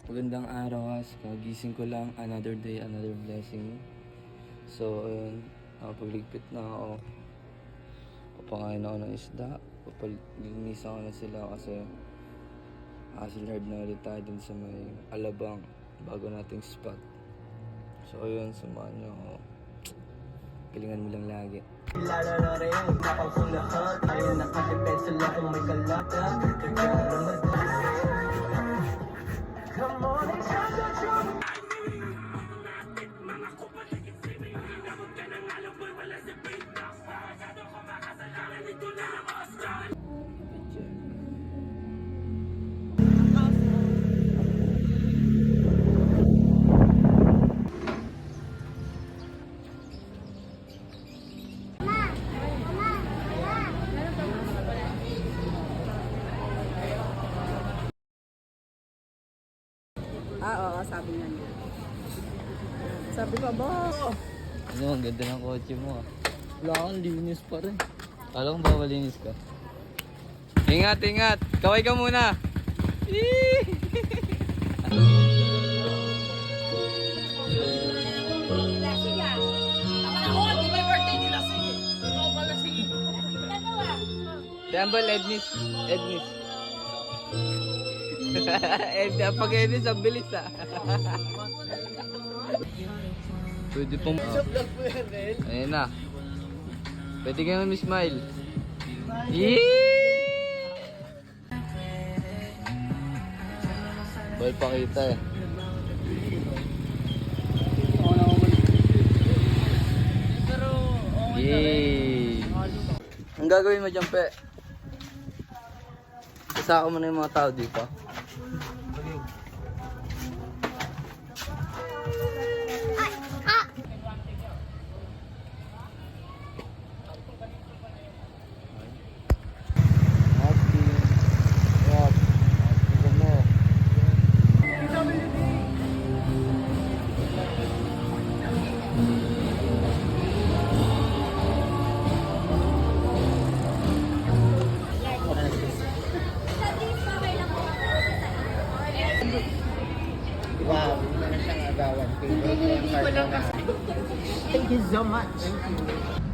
Magandang araw, kagising ko lang, another day, another blessing. So, ayun, nakapagligpit na ako. Papakain ako ng isda, papalinisan ko na sila kasi hassle hard na ulit tayo dun sa may Alabang, bago nating spot. So, ayun, samahan niyo ako. Galingan mo lang lagi. Lalo na rin, kapag lahat ayun nakadepensa lang kung may kalata. Come on, it's time to jump. Oo, sabi nga niya. Sabi ko, ba? Ano, ang ganda ng kotse mo ah. Wala kang linis pa rin. Kala kong ba malinis ka? Ingat, ingat! Kaway ka muna! Temple Ednis. Ednis. Pag Ednis, ang bilis ah. Pwede pong... Oh. Ayan na. Pwede ka naman smile. Bal pakita eh. Yay! Ang gagawin mo dyan, pe? Kasama mo na yung mga tao dito. Wow, hindi na siyang agawan. Thank you so much. Thank you.